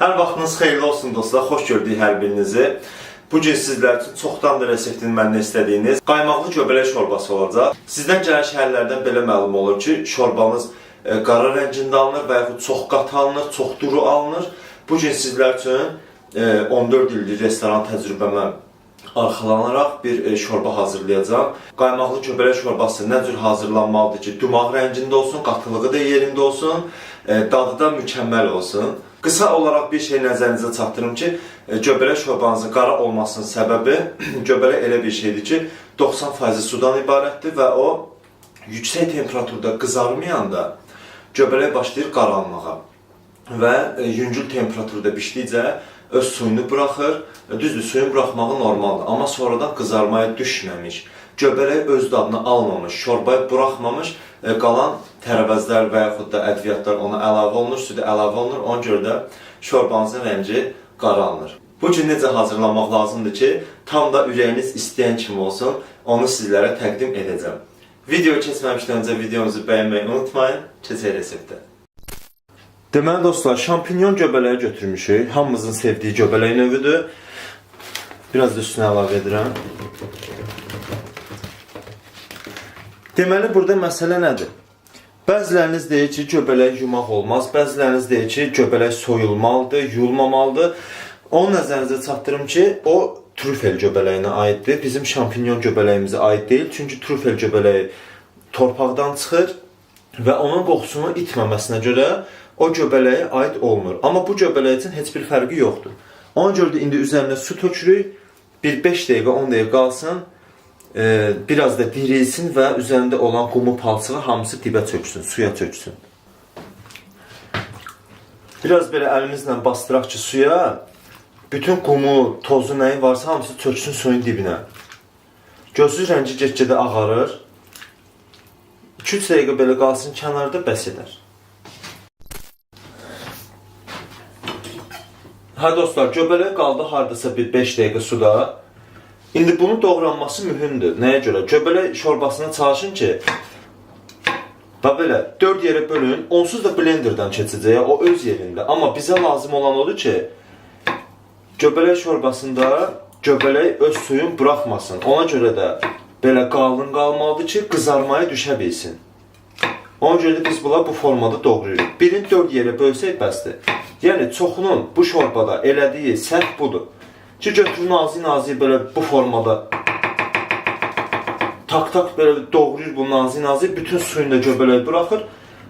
Hər vaxtınız xeyirli olsun dostlar, xoş gördük hər birinizi. Bugün sizlər üçün çoxdandır reseptini məndən istədiyiniz qaymaqlı göbələk şorbası olacaq. Sizdən gələn şəhərlərdən belə məlum olur ki, şorbanız qara rəngində alınır və yaxud çox qat alınır, çox duru alınır. Bugün sizlər üçün 14 illik restoran təcrübəmə arxalanaraq bir şorba hazırlayacağım. Qaymaqlı göbələk şorbası nə cür hazırlanmalıdır ki, dumaq rəngində olsun, qatılığı da yerində olsun, dadı da mükəmməl olsun. Qısa olaraq bir şey nəzərinizə çatdırım ki, göbələk şorbanızın qara olmasının səbəbi göbələk elə bir şeydir ki, 90% sudan ibarətdir və o yüksək temperaturda qızarmayanda göbələk başlayır qaralmağa və yüngül temperaturda bişdikcə öz suyunu buraxır. Düzdür, suyun buraxmağı normaldır, amma sonradan qızarmaya düşməmiş, göbələk öz dadını almamış, şorbayı buraxmamış, qalan tərəvəzlər və yaxud da ədviyyatlar ona əlavə olunur, südə əlavə olunur, ona görə də şorbanızın rəngi qaralınır. Bu gün necə hazırlamaq lazımdır ki, tam da ürəyiniz istəyən kimi olsun, onu sizlərə təqdim edəcəm. Videoya keçməmişdən öncə videomuzu bəyənməyi unutmayın, keçək reseptə. Deməli dostlar, şampinyon göbələyi götürmüşük, hamımızın sevdiyi göbələk növüdür. Biraz da üstünə əlavə edirəm. Deməli, burada məsələ nədir? Bəziləriniz deyir ki, göbələk yumaq olmaz, bəziləriniz deyir ki, göbələk soyulmalıdır, yuyulmamalıdır. Onun nəzərinizə çatdırım ki, o trüfel göbələyinə aiddir. Bizim şampinyon göbələyimizə aid deyil. Çünki trüfel göbələyi torpaqdan çıxır və onun qoxusunu itməməsinə görə o göbələyə aid olmur. Amma bu göbələk üçün heç bir fərqi yoxdur. Ona görə də indi üzərinə su tökürük. Bir 5 dəqiqə, 10 dəqiqə qalsın. Biraz da dirilsin və üzərində olan qumu palçığı hamısı dibə çöksün, suya çöksün. Biraz belə əlimizlə bastıraq ki suya, bütün qumu, tozu nəyi varsa hamısı çöksün suyun dibinə. Gözlü rəngi get-gedə ağarır. 2-3 dəqiqə belə qalsın kənarda, bəs edər. Hə dostlar, göbələk qaldı hardasa bir 5 dəqiqə suda. İndi bunun doğranması mühümdür. Nəyə görə? Göbələk şorbasına çalışın ki, belə 4 yerə bölün, onsuz da blenderdan keçəcək, o öz yerində. Amma bizə lazım olan odur ki, göbələk şorbasında göbələk öz suyunu buraxmasın. Ona görə də belə qalın qalmalıdır ki, qızarmaya düşə bilsin. Ona görə də biz bunları bu formada doğrayırıq. Birini 4 yerə bölsək bəsdir. Yəni, çoxunun bu şorbada elədiyi səhv budur. Ki, götürün nazik-nazik belə bu formada tak-tak belə doğrayır bu nazik-nazik, bütün suyunu da göbələk buraxır,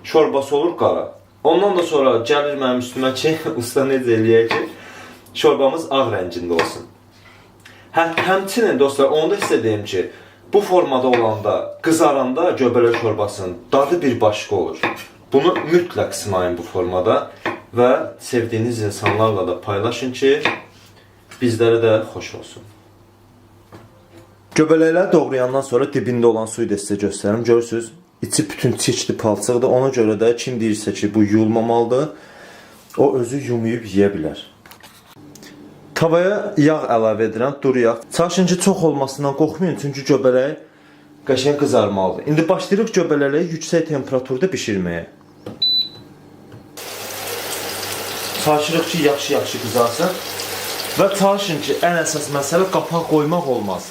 şorbası olur qara. Ondan da sonra gəlir mənim üstümə ki, usta necə eləyək ki, şorbamız ağ rəngində olsun. Həmçinin dostlar, onu da istədiyim ki, bu formada olanda, qızaranda göbələk şorbasının dadı bir başqa olur. Bunu mütləq sımayın bu formada və sevdiyiniz insanlarla da paylaşın ki, bizlərə də xoş olsun. Göbələkləri doğrayandan sonra dibində olan suyu da sizə göstərim. Görürsünüz, içi bütün çirkli palçıqdır. Ona görə də kim deyirsə ki, bu yuyulmamalıdır, o özü yumayıb yeyə bilər. Tavaya yağ əlavə edirəm, duru yağ. Çalışın ki, çox olmasından qorxmayın, çünki göbələk qəşəng qızarmalıdır. İndi başlayırıq göbələkləri yüksək temperaturda bişirməyə. Çalışırıq ki, yaxşı qızarsın. Və çalışın ki, ən əsas məsələ qapaq qoymaq olmaz.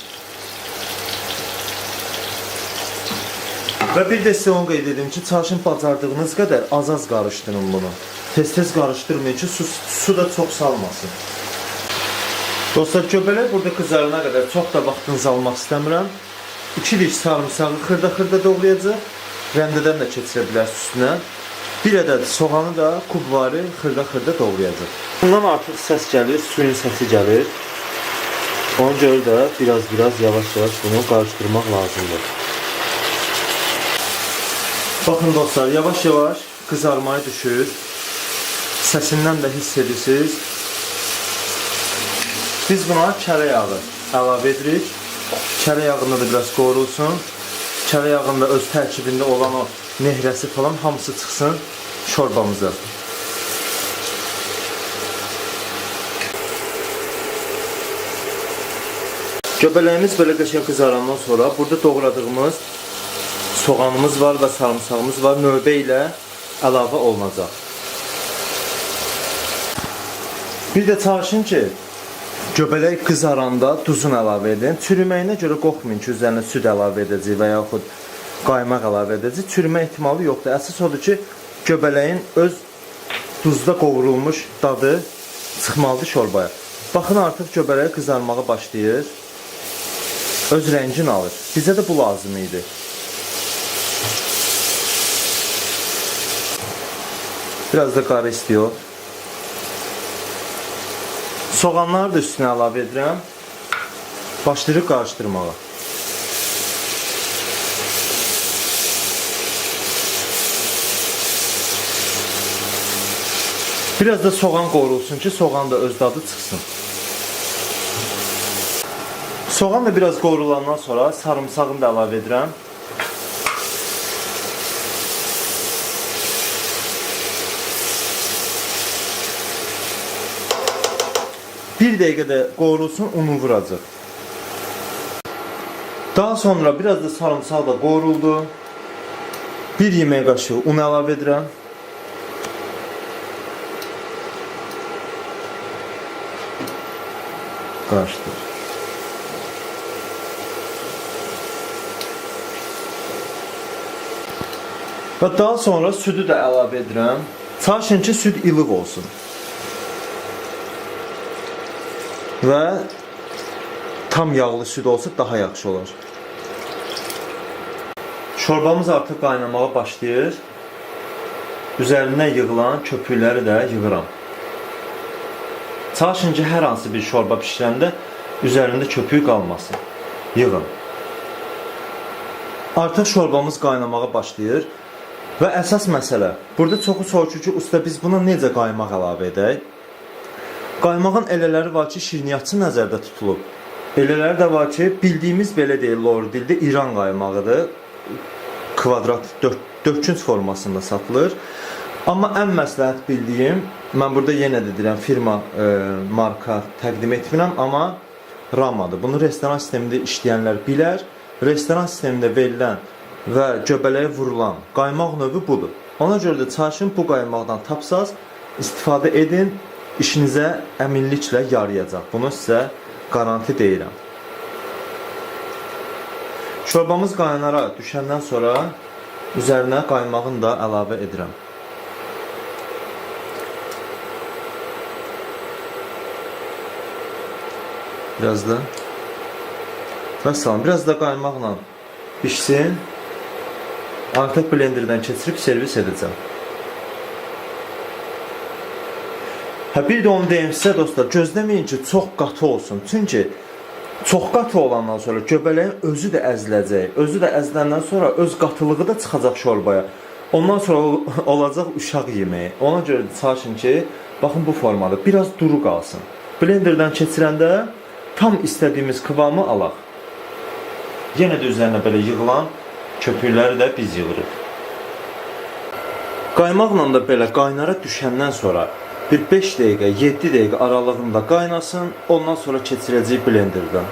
Və bir də sizə onu qeyd edim ki, çalışın bacardığınız qədər az-az qarışdırın bunu. Tez-tez qarışdırmayın ki, su da çox salmasın. Dostlar, göbələk burada qızarana qədər çox da vaxtınızı almaq istəmirəm. 2 diş sarımsağı xırda-xırda doğrayacaq. Rəndədən də keçirə bilərsiniz üstünə. Bir ədəd soğanı da kubvari xırda-xırda doğrayacaq. Bundan artıq səs gəlir, suyun səsi gəlir. Ona görə də biraz yavaş-yavaş bunu qarışdırmaq lazımdır. Baxın dostlar, yavaş-yavaş qızarmaya düşür. Səsindən də hiss edirsiniz. Biz buna kərə yağı əlavə edirik. Kərə yağında da biraz qovrulsun. Kərə yağında öz tərkibində olan o nehrəsi falan hamısı çıxsın şorbamıza. Göbələyimiz belə qəşəng qızarandan sonra burada doğradığımız soğanımız var və sarımsağımız var. Növbə ilə əlavə olunacaq. Bir də çalışın ki, göbələk qızaranda duzunu əlavə edin. Çürüməyinə görə qorxmayın ki, üzərinə süd əlavə edəcək və yaxud qaymaq əlavə edəcək. Çürümə ehtimalı yoxdur. Əsas odur ki, göbələyin öz duzda qovurulmuş dadı çıxmalıdır şorbaya. Baxın, artıq göbələk qızarmağa başlayır. Öz rəngini alır. Bizə də bu lazım idi. Biraz da qarı istiyor. Soğanları da üstünə əlavə edirəm. Başlayırıq qarışdırmağa. Biraz da soğan qovrulsun ki, soğan da öz dadı çıxsın. Soğan da biraz qovrulandan sonra sarımsağını da əlavə edirəm. Bir dəqiqədə qovrulsun, unu vuracaq. Daha sonra biraz da sarımsaq da qovruldu. Bir yemək qaşığı un əlavə edirəm. Qarışdır. Və daha sonra südü də əlavə edirəm. Çalışın ki, süd ilıq olsun. Və tam yağlı süd olsa daha yaxşı olar. Şorbamız artıq qaynamağa başlayır. Üzərindən yığılan köpükləri də yığıram. Çalışın ki, hər hansı bir şorba pişirəndə üzərində köpük qalmasın. Yığın. Artıq şorbamız qaynamağa başlayır. Və əsas məsələ, burada çoxu soruşur ki, usta biz buna necə qaymaq əlavə edək? Qaymağın elələri var ki, şirniyyatçı nəzərdə tutulub. Elələri də var ki, bildiyimiz belə deyil, lor dildə İran qaymağıdır. Kvadrat, dörtkünc formasında satılır. Amma ən məsləhət bildiyim, mən burada yenə də deyirəm, firma marka təqdim etmirəm, amma Ramadır. Bunu restoran sistemində işləyənlər bilər. Restoran sistemində verilən və göbələyə vurulan qaymaq növü budur. Ona görə də çalışın bu qaymaqdan tapsaz, istifadə edin. İşinizə əminliklə yarayacaq. Bunu sizə garanti deyirəm. Şorbamız qaynara düşəndən sonra üzərinə qaymağını da əlavə edirəm. Biraz da biraz da qaymaqla pişsin. Artıq blenderdən keçirib servis edəcəm. Bir də onu deyim sizə dostlar, gözləməyin ki, çox qatı olsun. Çünki çox qatı olandan sonra göbələyin özü də əziləcək. Özü də əziləndən sonra öz qatılığı da çıxacaq şorbaya. Ondan sonra olacaq uşaq yeməyi. Ona görə çalışın ki, baxın bu formada biraz duru qalsın. Blenderdən keçirəndə tam istədiyimiz kıvamı alaq. Yenə də üzərinə belə yığılan köpükləri də biz yığırıq. Qaymaqla da belə qaynara düşəndən sonra bir 5 dəqiqə, 7 dəqiqə aralığında qaynasın, ondan sonra keçirəcək blenderdən.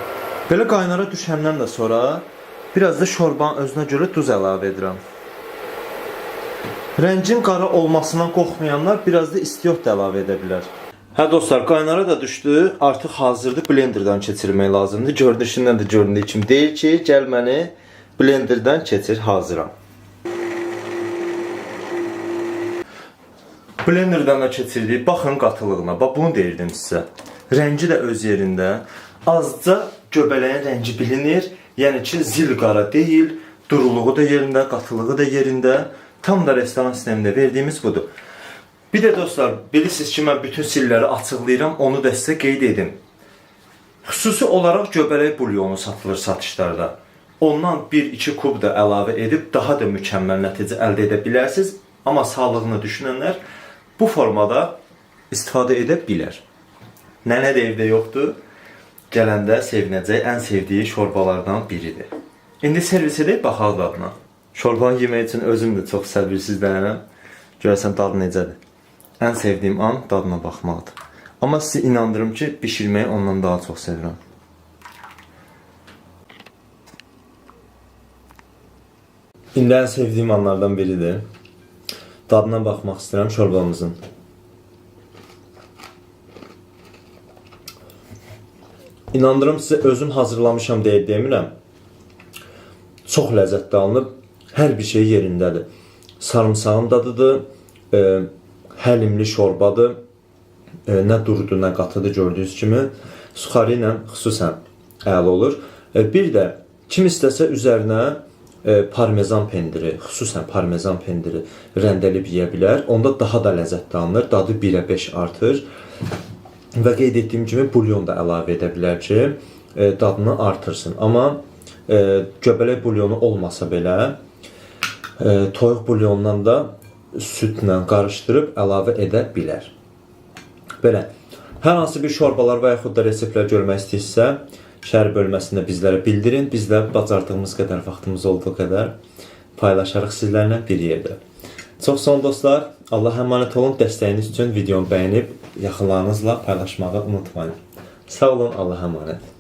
Belə qaynara düşəndən də sonra biraz da şorbanın özünə görə duz əlavə edirəm. Rəngin qara olmasından qorxmayanlar biraz da istiyot da əlavə edə bilər. Hə dostlar, qaynara da düşdü, artıq hazırdır, blenderdən keçirmək lazımdır. Görünüşündən də göründüyü kimi deyir ki, gəl məni blenderdən keçir, hazıram. Blenderdən da keçirdik, baxın qatılığına, bax bunu deyirdim sizə. Rəngi də öz yerində, azca göbələyin rəngi bilinir, yəni ki, zil qara deyil, duruluğu da yerində, qatılığı da yerində, tam da restoran sistemində verdiyimiz budur. Bir də dostlar, bilirsiniz ki, mən bütün sirləri açıqlayıram, onu da sizə qeyd edim. Xüsusi olaraq göbələk bulyonu satılır satışlarda. Ondan 1-2 kub da əlavə edib daha da mükəmməl nəticə əldə edə bilərsiniz, amma sağlığını düşünənlər bu formada istifadə edə bilər. Nənə də evdə yoxdur, gələndə sevinəcək, ən sevdiyi şorbalardan biridir. İndi servis edək, baxaq dadına. Şorbanı yemək üçün özüm də çox səbirsizlənirəm. Görəsən dadı necədir. Ən sevdiyim an dadına baxmaqdır. Amma sizi inandırım ki, bişirməyi ondan daha çox sevirəm. İndi ən sevdiyim anlardan biridir. Dadına baxmaq istəyirəm şorbamızın. İnandırım sizə, özüm hazırlamışam deyə demirəm. Çox ləzzətli alınıb, hər bir şey yerindədir. Sarımsağın dadıdır, həlimli şorbadır, nə durudur, nə qatıdır gördüyünüz kimi. Suxarı ilə xüsusən əla olur. Bir də kim istəsə üzərinə parmezan pendiri, xüsusən parmezan pendiri rəndəlib yeyə bilər. Onda daha da ləzzətli alınır, dadı 1-ə 5 artır. Və qeyd etdiyim kimi bulyon da əlavə edə bilər ki, dadını artırsın. Amma göbələk bulyonu olmasa belə, toyuq bulyonundan da südlə qarışdırıb əlavə edə bilər. Belə, hər hansı bir şorbalar və yaxud da reseptlər görmək istəyirsə, şərh bölməsində bizlərə bildirin. Biz də bacardığımız qədər, vaxtımız olduğu qədər paylaşarıq sizlərlə bir yerdə. Çox son dostlar, Allaha əmanət olun. Dəstəyiniz üçün videonu bəyənib yaxınlarınızla paylaşmağı unutmayın. Sağ olun, Allaha əmanət.